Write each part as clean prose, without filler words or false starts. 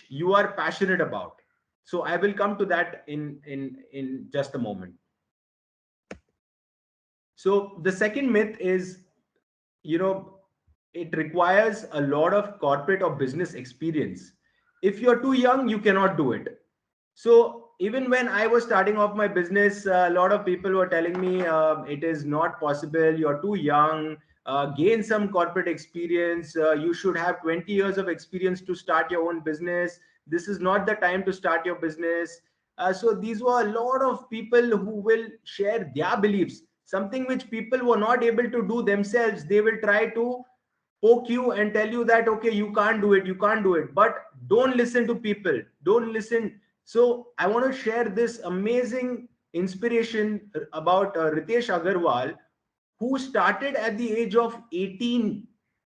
you are passionate about. So I will come to that in just a moment. So the second myth is, you know, it requires a lot of corporate or business experience. If you're too young, you cannot do it. So even when I was starting off my business, a lot of people were telling me, it is not possible, you're too young, gain some corporate experience, you should have 20 years of experience to start your own business, this is not the time to start your business. So these were a lot of people who will share their beliefs, something which people were not able to do themselves. They will try to poke you and tell you that, okay, you can't do it, you can't do it. But don't listen to people, don't listen. So I want to share this amazing inspiration about Ritesh Agarwal, who started at the age of 18.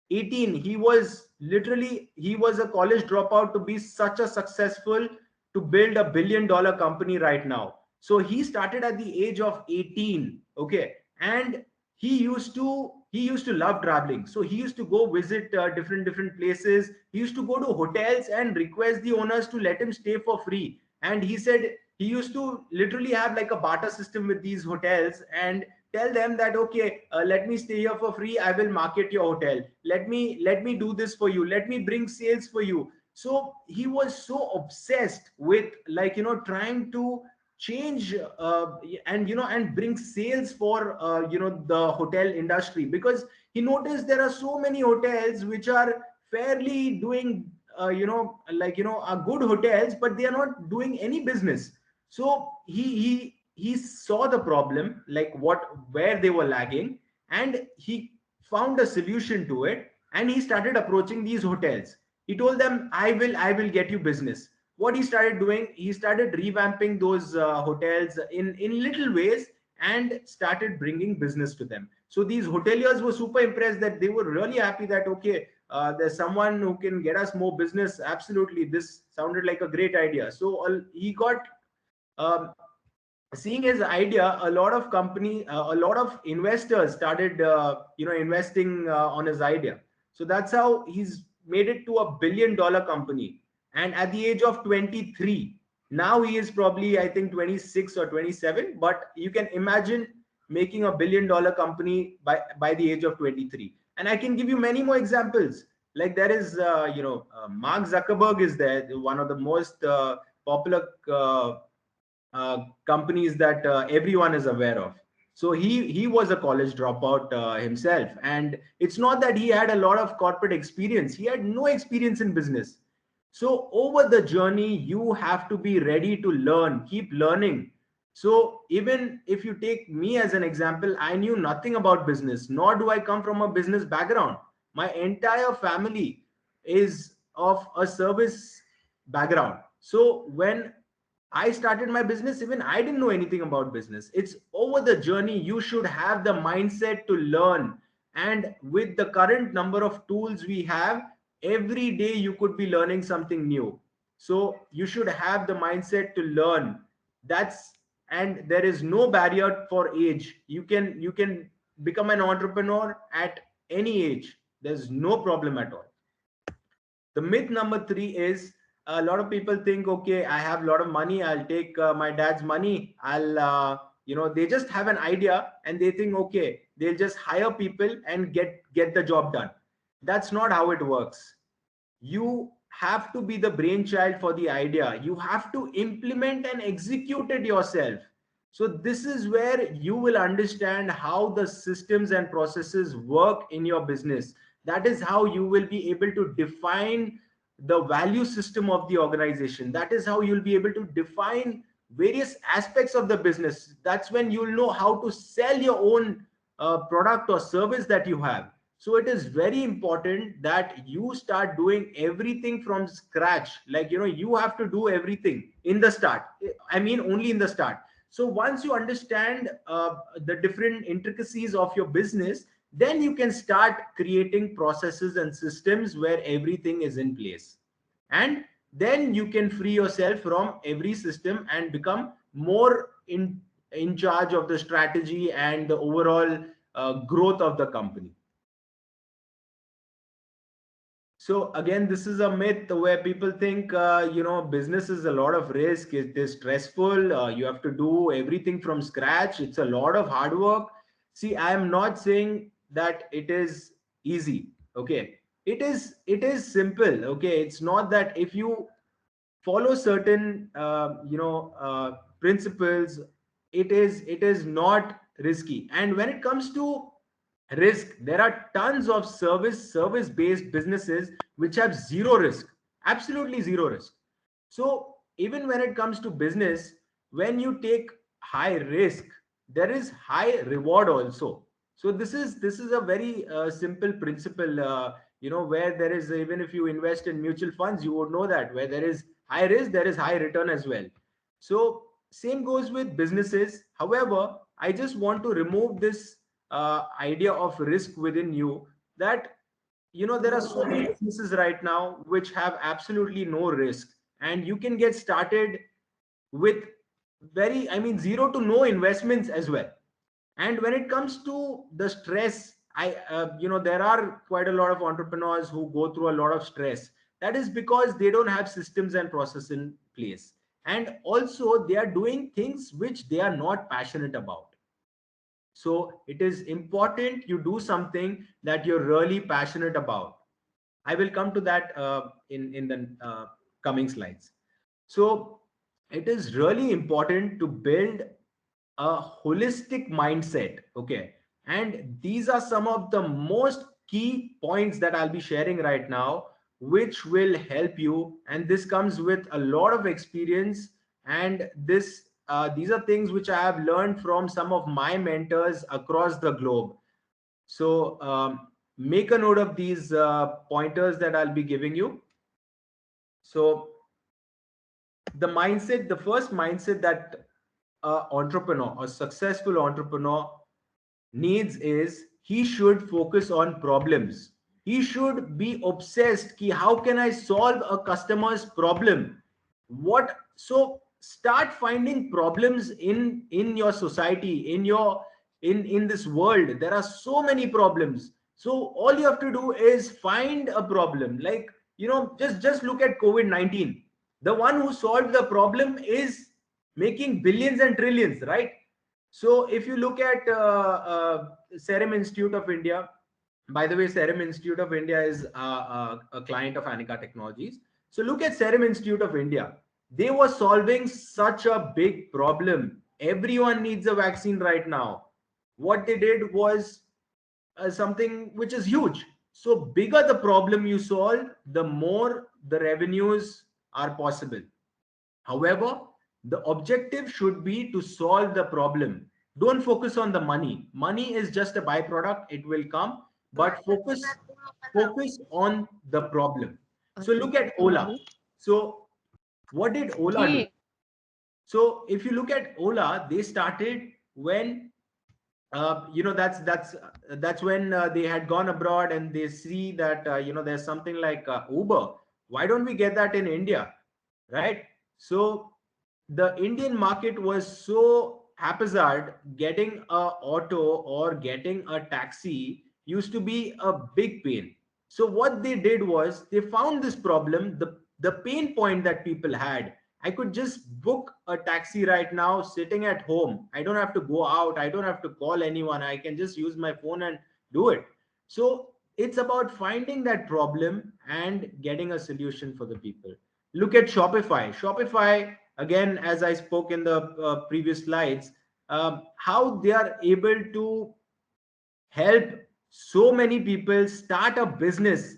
He was literally, he was a college dropout to be such a successful, to build $1 billion company right now. So he started at the age of 18. Okay. And he used to love traveling, so he used to go visit different places. He used to go to hotels and request the owners to let him stay for free. And he said he used to literally have like a barter system with these hotels and tell them that, okay, let me stay here for free, I will market your hotel, let me do this for you, let me bring sales for you. So he was so obsessed with, like, trying to change, and bring sales for the hotel industry, because he noticed there are so many hotels which are fairly doing, are good hotels, but they are not doing any business. So he saw the problem, like where they were lagging, and he found a solution to it. And he started approaching these hotels. He told them, I will get you business. What he started doing, he started revamping those hotels in little ways, and started bringing business to them. So these hoteliers were super impressed, that they were really happy that, okay, there's someone who can get us more business. Absolutely, this sounded like a great idea. So he got, um, seeing his idea, a lot of investors started investing on his idea. So that's how he's made it to $1 billion company. And at the age of 23, now he is probably, I think, 26 or 27, but you can imagine making $1 billion company by the age of 23. And I can give you many more examples. Like there is Mark Zuckerberg is there, one of the most popular companies that everyone is aware of. So he was a college dropout himself, and it's not that he had a lot of corporate experience. He had no experience in business. So over the journey, you have to be ready to learn, keep learning. So even if you take me as an example, I knew nothing about business, nor do I come from a business background. My entire family is of a service background. So when I started my business, even I didn't know anything about business. It's over the journey. You should have the mindset to learn. And with the current number of tools we have, every day you could be learning something new. So you should have the mindset to learn. That's, and there is no barrier for age. You can become an entrepreneur at any age. There's no problem at all. The myth number three is, a lot of people think, okay, I have a lot of money, I'll take my dad's money, they just have an idea and they think, okay, they'll just hire people and get the job done. That's not how it works. You have to be the brainchild for the idea. You have to implement and execute it yourself. So this is where you will understand how the systems and processes work in your business. That is how you will be able to define the value system of the organization. That is how you'll be able to define various aspects of the business. That's when you'll know how to sell your own product or service that you have. So it is very important that you start doing everything from scratch. Like, you have to do everything in the start. I mean, only in the start. So once you understand the different intricacies of your business, then you can start creating processes and systems where everything is in place. And then you can free yourself from every system and become more in charge of the strategy and the overall growth of the company. So again, this is a myth where people think, business is a lot of risk. It is stressful. You have to do everything from scratch. It's a lot of hard work. See, I am not saying that it is easy. Okay, it is simple. Okay, it's not that if you follow certain principles, it is not risky. And when it comes to risk, there are tons of service based businesses which have zero risk, absolutely zero risk. So even when it comes to business, when you take high risk, there is high reward also. So this is a very simple principle, where there is, even if you invest in mutual funds, you would know that where there is high risk, there is high return as well. So same goes with businesses. However, I just want to remove this idea of risk within you, that there are so many businesses right now which have absolutely no risk, and you can get started with zero to no investments as well. And when it comes to the stress, there are quite a lot of entrepreneurs who go through a lot of stress. That is because they don't have systems and process in place, and also they are doing things which they are not passionate about. So it is important you do something that you're really passionate about. I will come to that in the coming slides. So it is really important to build a holistic mindset. Okay, and these are some of the most key points that I'll be sharing right now, which will help you. And this comes with a lot of experience. And these are things which I have learned from some of my mentors across the globe. So make a note of these pointers that I'll be giving you. So the first mindset that a successful entrepreneur needs is he should focus on problems. He should be obsessed ki how can I solve a customer's problem? What so start finding problems in your society, in this world. There are so many problems. So all you have to do is find a problem. Like, just look at COVID-19. The one who solved the problem is making billions and trillions, right? So if you look at Serum Institute of India, by the way, Serum Institute of India is a client of Anika Technologies. So look at Serum Institute of India. They were solving such a big problem. Everyone needs a vaccine right now. What they did was something which is huge. So bigger the problem you solve, the more the revenues are possible. However, the objective should be to solve the problem. Don't focus on the money. Money is just a byproduct, it will come, but focus on the problem. So look at Ola. So what did Ola do? So if you look at Ola, they started when that's when they had gone abroad, and they see that there's something like Uber. Why don't we get that in India, right? So the Indian market was so haphazard. Getting a auto or getting a taxi used to be a big pain. So what they did was they found this problem, the pain point that people had. I could just book a taxi right now sitting at home. I don't have to go out. I don't have to call anyone. I can just use my phone and do it. So it's about finding that problem and getting a solution for the people. Look at Shopify. Shopify, again, as I spoke in the previous slides, how they are able to help so many people start a business.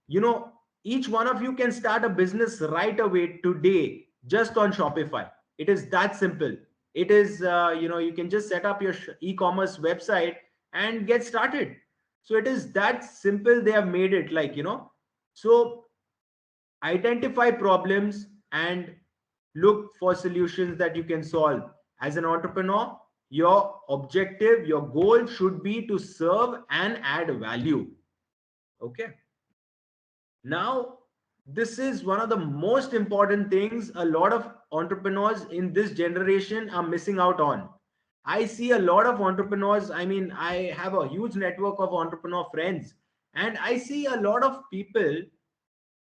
You know, each one of you can start a business right away today just on Shopify. It is that simple. It is, you can just set up your e-commerce website and get started. So it is that simple. They have made it, so identify problems and look for solutions that you can solve. As an entrepreneur, your objective, your goal should be to serve and add value. Okay. Now, this is one of the most important things a lot of entrepreneurs in this generation are missing out on. I see a lot of entrepreneurs. I mean, I have a huge network of entrepreneur friends, And I see a lot of people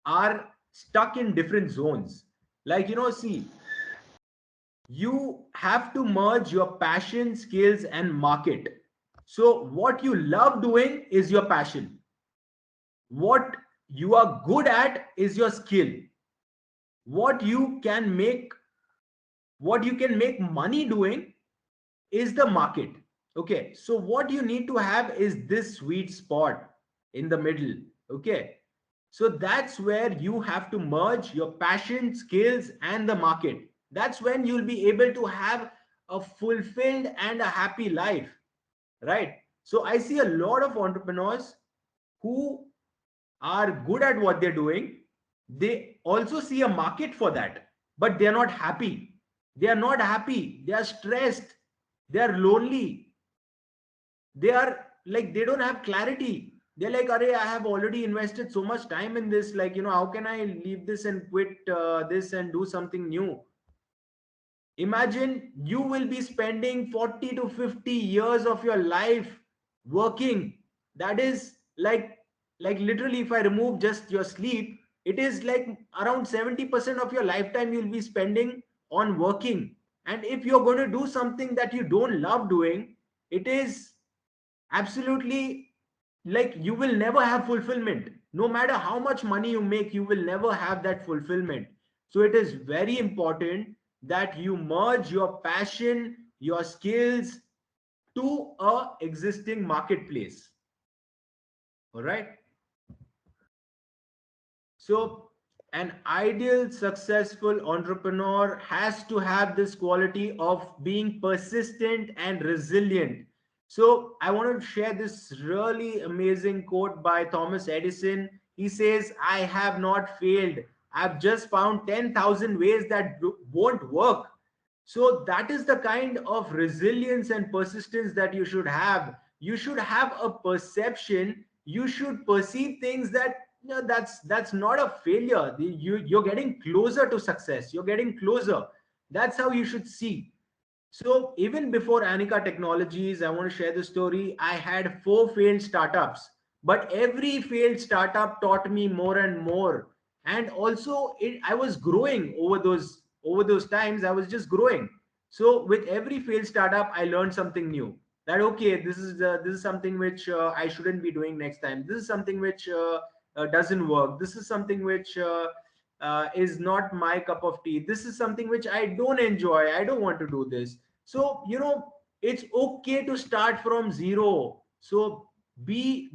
are stuck in different zones. Like, see, you have to merge your passion, skills, and market. So, what you love doing is your passion. What you are good at is your skill. What you can make, what you can make money doing is the market. Okay. So, what you need to have is this sweet spot in the middle. Okay. So that's where you have to merge your passion, skills, and the market. That's when you'll be able to have a fulfilled and a happy life, right? So I see a lot of entrepreneurs who are good at what they're doing. They also see a market for that, but they're not happy. They are not happy. They are stressed. They are lonely. They are like, they don't have clarity. They're like, Arey, I have already invested so much time in this, like, how can I leave this and quit this and do something new? Imagine you will be spending 40 to 50 years of your life working. That is like literally, if I remove just your sleep, it is like around 70% of your lifetime you'll be spending on working. And if you're going to do something that you don't love doing, it is absolutely like you will never have fulfillment. No matter how much money you make, you will never have that fulfillment. So it is very important that you merge your passion, your skills to a existing marketplace. All right. So, an ideal successful entrepreneur has to have this quality of being persistent and resilient. So, I want to share this really amazing quote by Thomas Edison. He says, I have not failed. I've just found 10,000 ways that won't work. So, that is the kind of resilience and persistence that you should have. You should have a perception. You should perceive things that, that's not a failure. You're getting closer to success. You're getting closer. That's how you should see. So even before Anika Technologies, I want to share the story. I had 4 failed startups, but every failed startup taught me more and more. And also, I was growing over those times. I was just growing. So with every failed startup, I learned something new. That okay, this is something which I shouldn't be doing next time. This is something which doesn't work. This is something which is not my cup of tea. This is something which I don't enjoy. I don't want to do this. So it's okay to start from zero. So be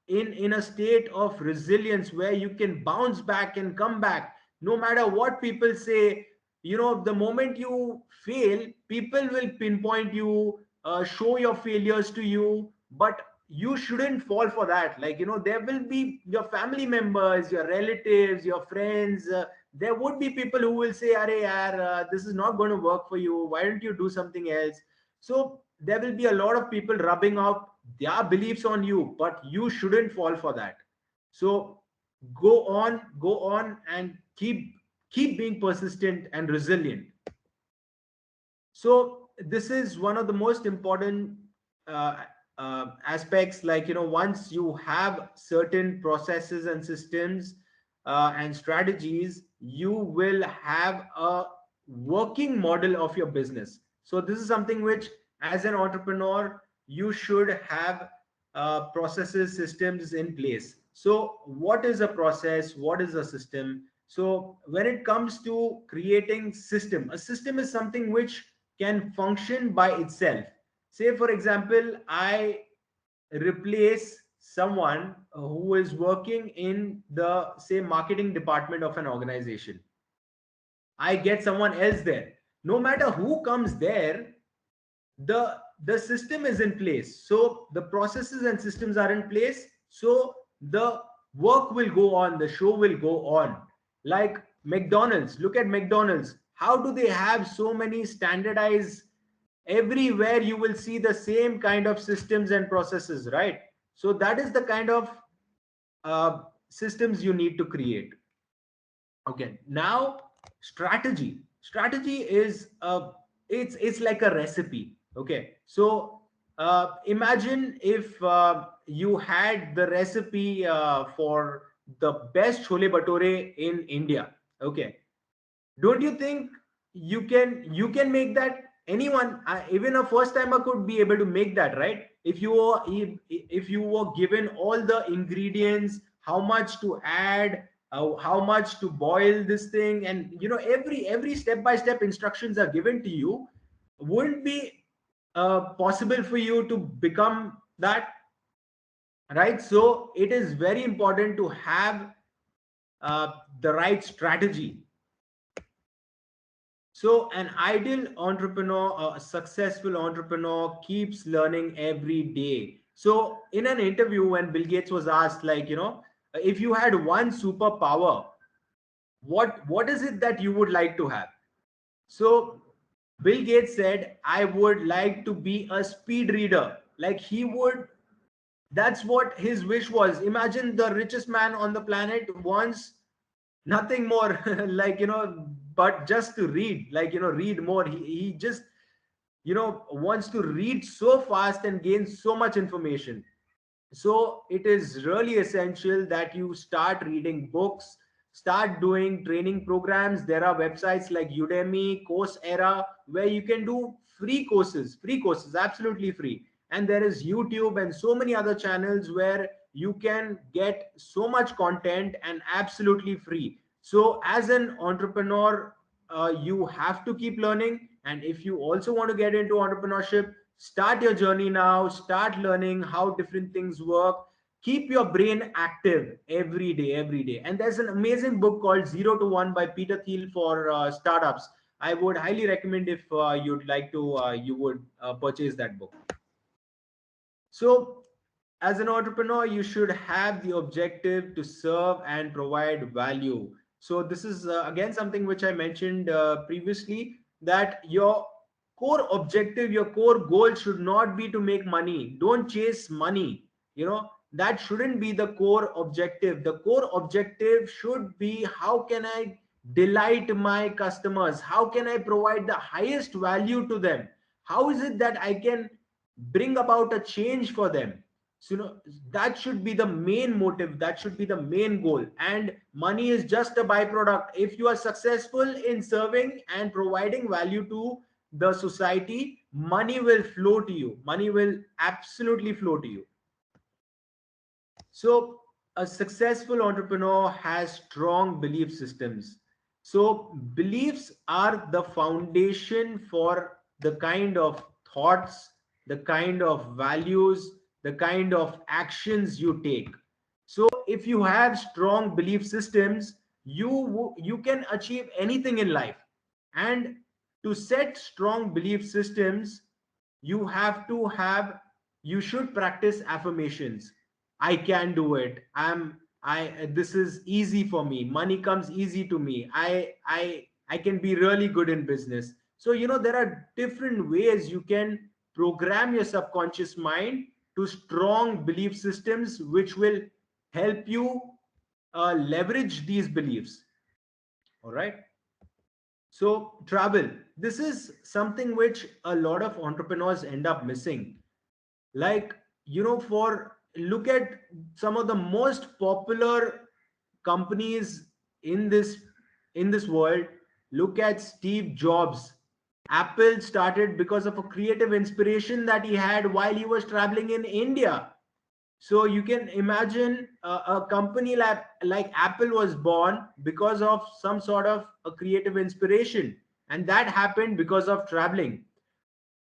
in a state of resilience where you can bounce back and come back no matter what people say. The moment you fail, people will pinpoint you, show your failures to you, but you shouldn't fall for that. Like, there will be your family members, your relatives, your friends, there would be people who will say, Arey yaar, this is not going to work for you, why don't you do something else? So there will be a lot of people rubbing out their beliefs on you, but you shouldn't fall for that. So go on and keep being persistent and resilient. So this is one of the most important uh, aspects. Like, once you have certain processes and systems and strategies, you will have a working model of your business. So this is something which, as an entrepreneur, you should have processes, systems in place. So what is a process? What is a system? So when it comes to creating system, a system is something which can function by itself. Say, for example, I replace someone who is working in the, say, marketing department of an organization. I get someone else there. No matter who comes there, the system is in place. So the processes and systems are in place. So the work will go on, the show will go on. Like McDonald's, look at McDonald's. How do they have so many standardized? Everywhere you will see the same kind of systems and processes, right? So that is the kind of systems you need to create. Okay, now strategy is it's like a recipe. Okay, so Imagine if you had the recipe for the best chole bhature in India. Okay, don't you think you can make that? Anyone, even a first timer could be able to make that, right? If you were given all the ingredients, how much to add, how much to boil this thing, and every step by step instructions are given to you, wouldn't be possible for you to become that, right? So it is very important to have uh, the right strategy. So, an ideal entrepreneur, a successful entrepreneur, keeps learning every day. So, in an interview, when Bill Gates was asked, like, if you had one superpower, what is it that you would like to have? So, Bill Gates said, I would like to be a speed reader. Like, he would, that's what his wish was. Imagine the richest man on the planet wants nothing more like but just to read, like read more. He just wants to read so fast and gain so much information. So it is really essential that you start reading books, start doing training programs. There are websites like Udemy, Coursera, where you can do free courses, absolutely free. And there is YouTube and so many other channels where you can get so much content and absolutely free. So as an entrepreneur, you have to keep learning. And if you also want to get into entrepreneurship, start your journey now. Start learning how different things work. Keep your brain active every day, every day. And there's an amazing book called Zero to One by Peter Thiel for startups. I would highly recommend, if you'd like to, you would purchase that book. So, as an entrepreneur, you should have the objective to serve and provide value. So, this is again something which I mentioned previously, that your core objective, your core goal should not be to make money. Don't chase money. That shouldn't be the core objective. The core objective should be, how can I delight my customers? How can I provide the highest value to them? How is it that I can bring about a change for them? So that should be the main motive, that should be the main goal, and money is just a byproduct. If you are successful in serving and providing value to the society, money will flow to you, money will absolutely flow to you. So, a successful entrepreneur has strong belief systems. So, beliefs are the foundation for the kind of thoughts, the kind of values, the kind of actions you take. So, if you have strong belief systems, you can achieve anything in life. And to set strong belief systems, you have to have you should practice affirmations. I can do it. I This is easy for me. Money comes easy to me. I can be really good in business. So there are different ways you can program your subconscious mind to strong belief systems, which will help you leverage these beliefs. All right. So travel. This is something which a lot of entrepreneurs end up missing. Like, for look at some of the most popular companies in this world. Look at Steve Jobs. Apple started because of a creative inspiration that he had while he was traveling in India. So you can imagine a company like Apple was born because of some sort of a creative inspiration, and that happened because of traveling.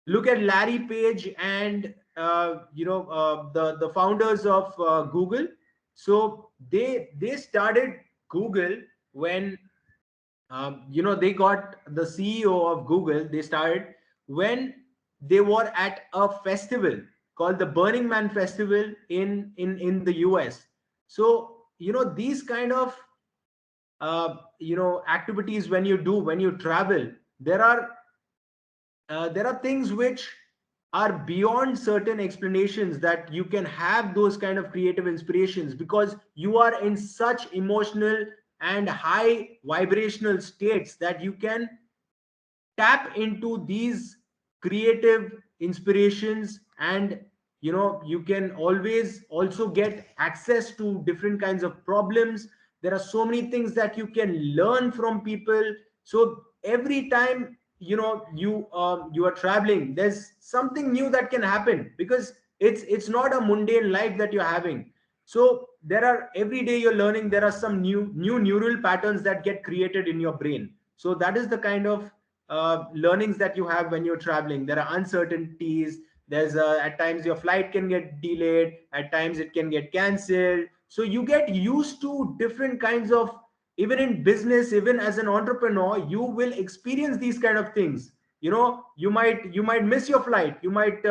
Look at Larry Page and the founders of Google. So they started Google when they got the CEO of Google. They started when they were at a festival called the Burning Man Festival in the US. So these kind of activities, when you do, when you travel, there are things which are beyond certain explanations, that you can have those kind of creative inspirations because you are in such emotional and high vibrational states that you can tap into these creative inspirations and you can always also get access to different kinds of problems. There are so many things that you can learn from people. So every time you are traveling, there's something new that can happen, because it's not a mundane life that you're having. So there are, every day you're learning, there are some new neural patterns that get created in your brain. So that is the kind of learnings that you have when you're traveling. There are uncertainties. There's at times your flight can get delayed, at times it can get cancelled. So you get used to different kinds of, even in business, even as an entrepreneur, you will experience these kind of things. You might miss your flight. You might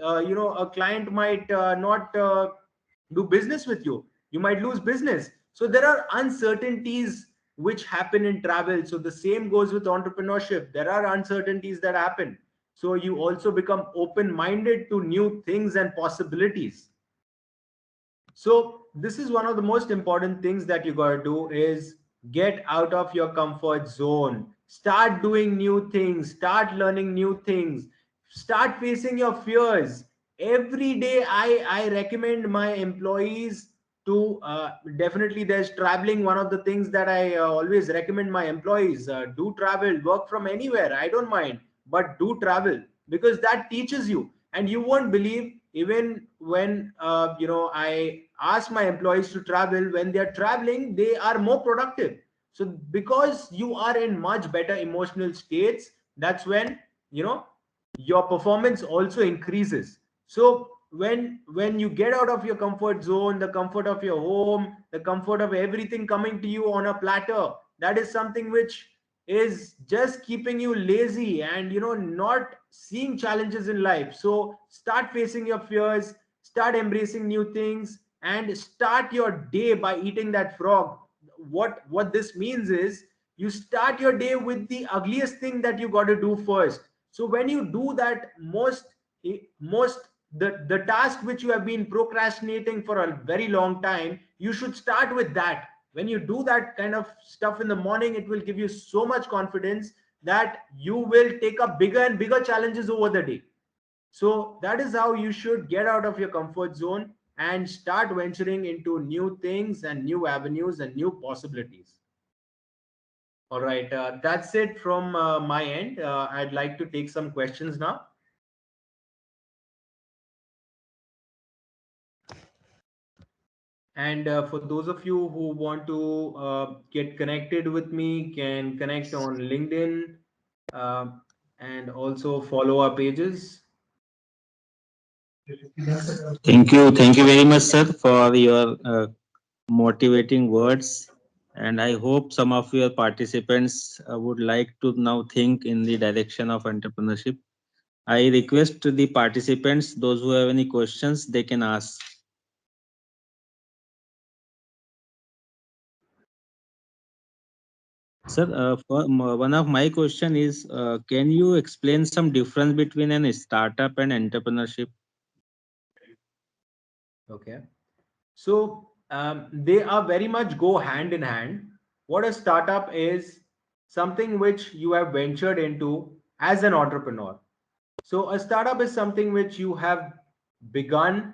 a client might not do business with you. You might lose business. So there are uncertainties which happen in travel. So the same goes with entrepreneurship. There are uncertainties that happen. So you also become open minded to new things and possibilities. So this is one of the most important things that you got to do, is get out of your comfort zone. Start doing new things, start learning new things, start facing your fears. Every day I recommend my employees to definitely, there's traveling, one of the things that I always recommend my employees, do travel, work from anywhere, I don't mind, but do travel, because that teaches you. And you won't believe, even when I ask my employees to travel, when they are traveling, they are more productive. So because you are in much better emotional states, that's when you know your performance also increases. So when you get out of your comfort zone, the comfort of your home, the comfort of everything coming to you on a platter, that is something which is just keeping you lazy and not seeing challenges in life. So start facing your fears, start embracing new things, and start your day by eating that frog. What this means is, you start your day with the ugliest thing that you got to do first. So when you do that, most the task which you have been procrastinating for a very long time, you should start with that. When you do that kind of stuff in the morning, it will give you so much confidence that you will take up bigger and bigger challenges over the day. So that is how you should get out of your comfort zone and start venturing into new things and new avenues and new possibilities. All right, that's it from my end. I'd like to take some questions now. And for those of you who want to get connected with me, can connect on LinkedIn, uh, and also follow our pages. Thank you very much, sir, for your motivating words. And I hope some of your participants would like to now think in the direction of entrepreneurship. I request the participants, those who have any questions, they can ask. Sir, one of my question is, can you explain some difference between an startup and entrepreneurship? Okay. So they are very much go hand in hand. What a startup is, something which you have ventured into as an entrepreneur. So a startup is something which you have begun,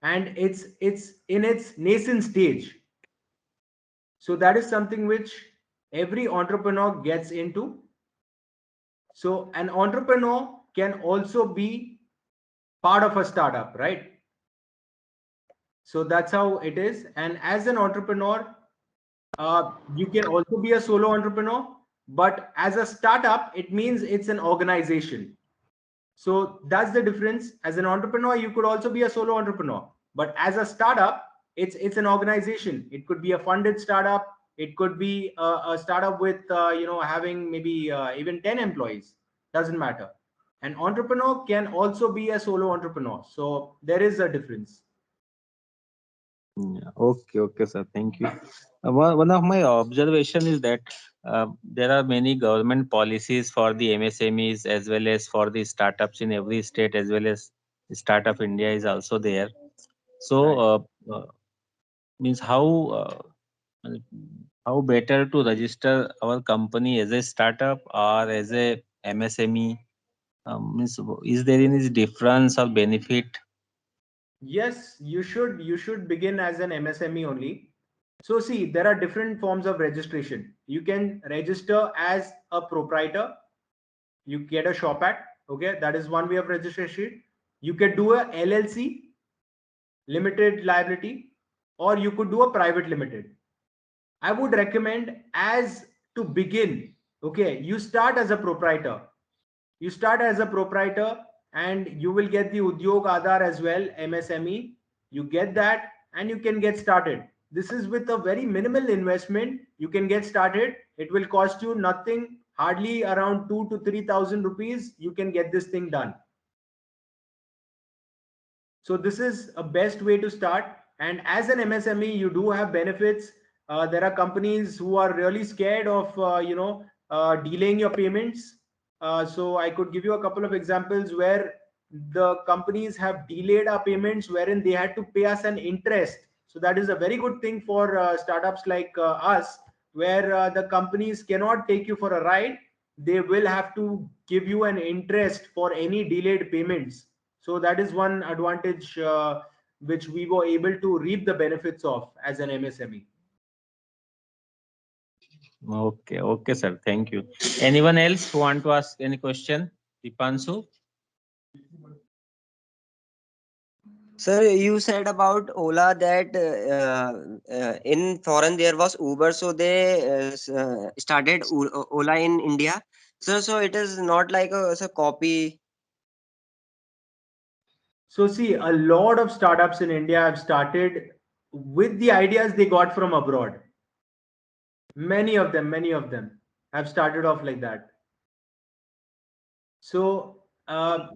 and it's in its nascent stage. So that is something which every entrepreneur gets into. So an entrepreneur can also be part of a startup, right? So that's how it is. And as an entrepreneur, you can also be a solo entrepreneur, but as a startup, it means it's an organization. So that's the difference. As an entrepreneur, you could also be a solo entrepreneur, but as a startup, it's an organization. It could be a funded startup. It could be a startup with having maybe even 10 employees. Doesn't matter. An entrepreneur can also be a solo entrepreneur. So there is a difference. Yeah, okay, sir. Thank you. One of my observation is that there are many government policies for the MSMEs as well as for the startups in every state, as well as Startup India is also there. So, Right. means uh, how better to register our company as a startup or as a MSME? Means, is there any difference or benefit? Yes, you should begin as an MSME only. So see, there are different forms of registration. You can register as a proprietor. You get a shop act. Okay, that is one way of registration. You can do a LLC, limited liability, or you could do a private limited. I would recommend as to begin. Okay, you start as a proprietor. You start as a proprietor and you will get the Udyog Aadhar as well, MSME. You get that and you can get started. This is with a very minimal investment. You can get started. It will cost you nothing, hardly around 2 to 3,000 rupees. You can get this thing done. So this is a best way to start. And as an MSME, you do have benefits. There are companies who are really scared of delaying your payments. So I could give you a couple of examples where the companies have delayed our payments, wherein they had to pay us an interest. So that is a very good thing for startups like us, where the companies cannot take you for a ride. They will have to give you an interest for any delayed payments. So that is one advantage which we were able to reap the benefits of as an MSME. Okay, okay, sir. Thank you. Anyone else want to ask any question? Dipanshu? Sir, you said about Ola that in foreign there was Uber, so they started Ola in India. So it is not like a copy. So see, a lot of startups in India have started with the ideas they got from abroad. Many of them have started off like that. So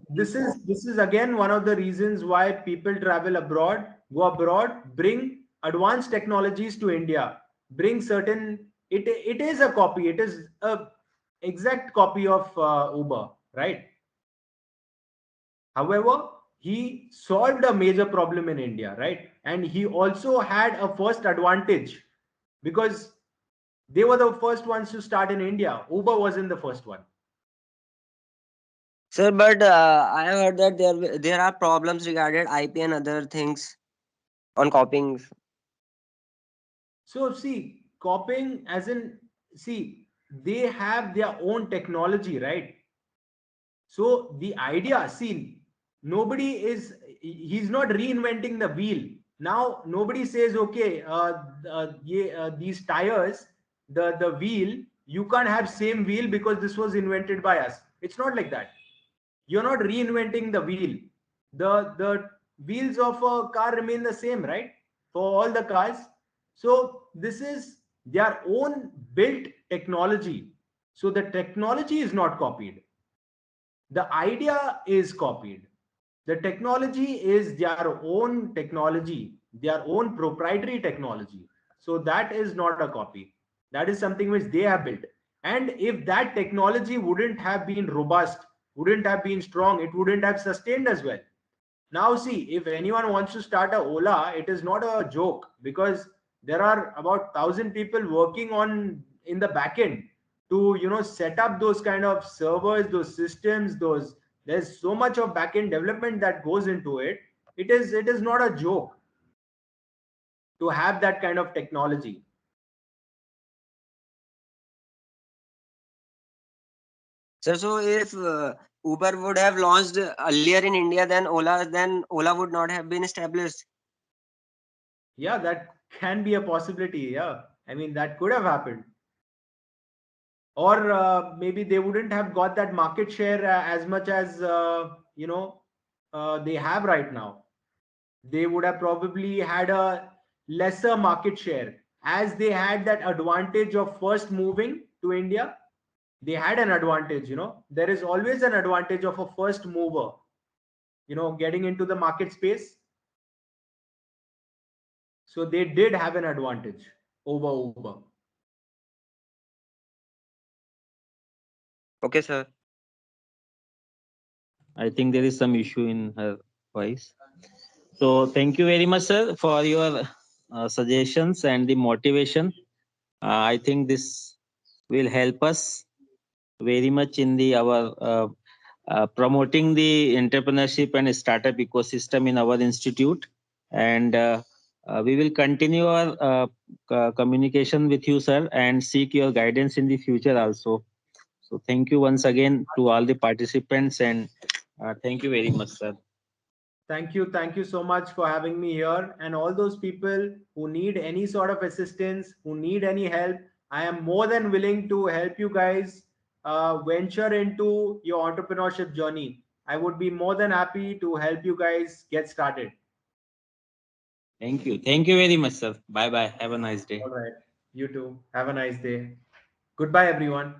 this is again one of the reasons why people travel abroad, go abroad, bring advanced technologies to India, bring certain. It is a copy. It is a exact copy of Uber, right? However, he solved a major problem in India, right? And he also had a first advantage because they were the first ones to start in India. Uber wasn't the first one. Sir, but I heard that there are problems regarding IP and other things on copying. So see, copying as in see, they have their own technology, right? So the idea, see, nobody is he's not reinventing the wheel. Now nobody says, okay, these tires, the wheel, you can't have same wheel because this was invented by us. It's not like that. You're not reinventing the wheel. The wheels of a car remain the same, right? For all the cars. So this is their own built technology. So the technology is not copied. The idea is copied. The technology is their own technology, their own proprietary technology. So that is not a copy. That is something which they have built. And if that technology wouldn't have been robust, wouldn't have been strong, it wouldn't have sustained as well. Now, see, if anyone wants to start a Ola, it is not a joke because there are about 1,000 people working on in the backend to set up those kind of servers, those systems, those there's so much of backend development that goes into it. It is not a joke to have that kind of technology. Sir, so if Uber would have launched earlier in India than Ola would not have been established. Yeah, that can be a possibility. Yeah, I mean that could have happened. Or maybe they wouldn't have got that market share as much as they have right now. They would have probably had a lesser market share as they had that advantage of first moving to India. They had an advantage. There is always an advantage of a first mover, getting into the market space. So they did have an advantage over Uber. Okay, sir. I think there is some issue in her voice. So thank you very much, sir, for your suggestions and the motivation. I think this will help us very much in the our promoting the entrepreneurship and startup ecosystem in our institute. And we will continue our communication with you, sir, and seek your guidance in the future also. So thank you once again to all the participants, and thank you very much, sir. Thank you. Thank you so much for having me here. And all those people who need any sort of assistance, who need any help, I am more than willing to help you guys venture into your entrepreneurship journey. I would be more than happy to help you guys get started. Thank you. Thank you very much, sir. Bye bye. Have a nice day. All right. You too. Have a nice day. Goodbye, everyone.